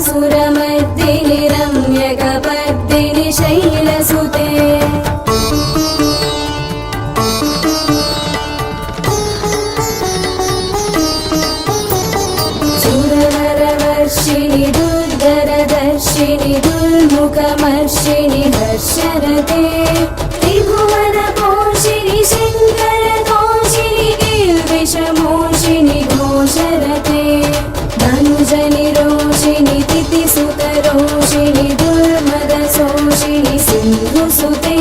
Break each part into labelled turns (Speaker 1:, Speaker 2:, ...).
Speaker 1: महिषासुरमर्दिनि रम्यकपर्दिनि शैलसुते सुरवरवर्षिणि दुर्धरदर्शिनि दुर्मुखमर्षिणि हर्षरते त्रिभुवनपोषिणि शङ्करतोषिणि गिर्विषमोषिणि घोषरते धनुजनि रोषिणि तिथिसुतरोषिणि दुर्मदशोषिणि सिन्धुसुते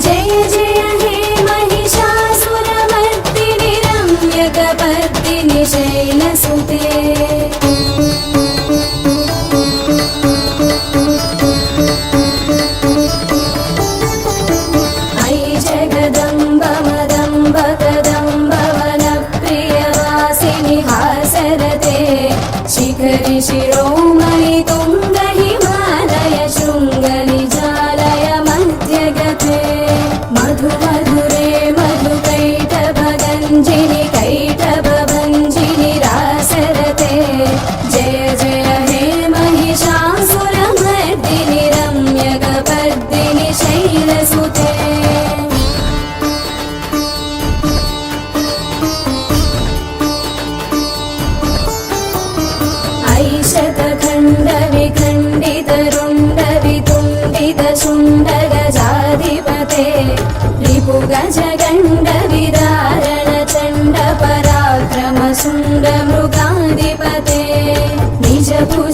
Speaker 1: जय जय हे महिषासुरमर्दिनि रम्यकपर्दिनि शैलसुते अयि जगदम्ब मदम्ब कदम्ब वनप्रियवासिनि हासरते शिखरि शिरोमणि तुङ्ग हिमालय शृङ्गनिजालय मध्यगते मधु मधुरे मधुकैटभगञ्जिनि कैटभभञ्जिनि रासरते जय जय हे महिषासुरमर्दिनि रम्यकपर्दिनि शैलसुते शुण्डगजाधिपते रिपुगजगण्ड विदारण चण्ड पराक्रम शुण्ड मृगाधिपते निजभुज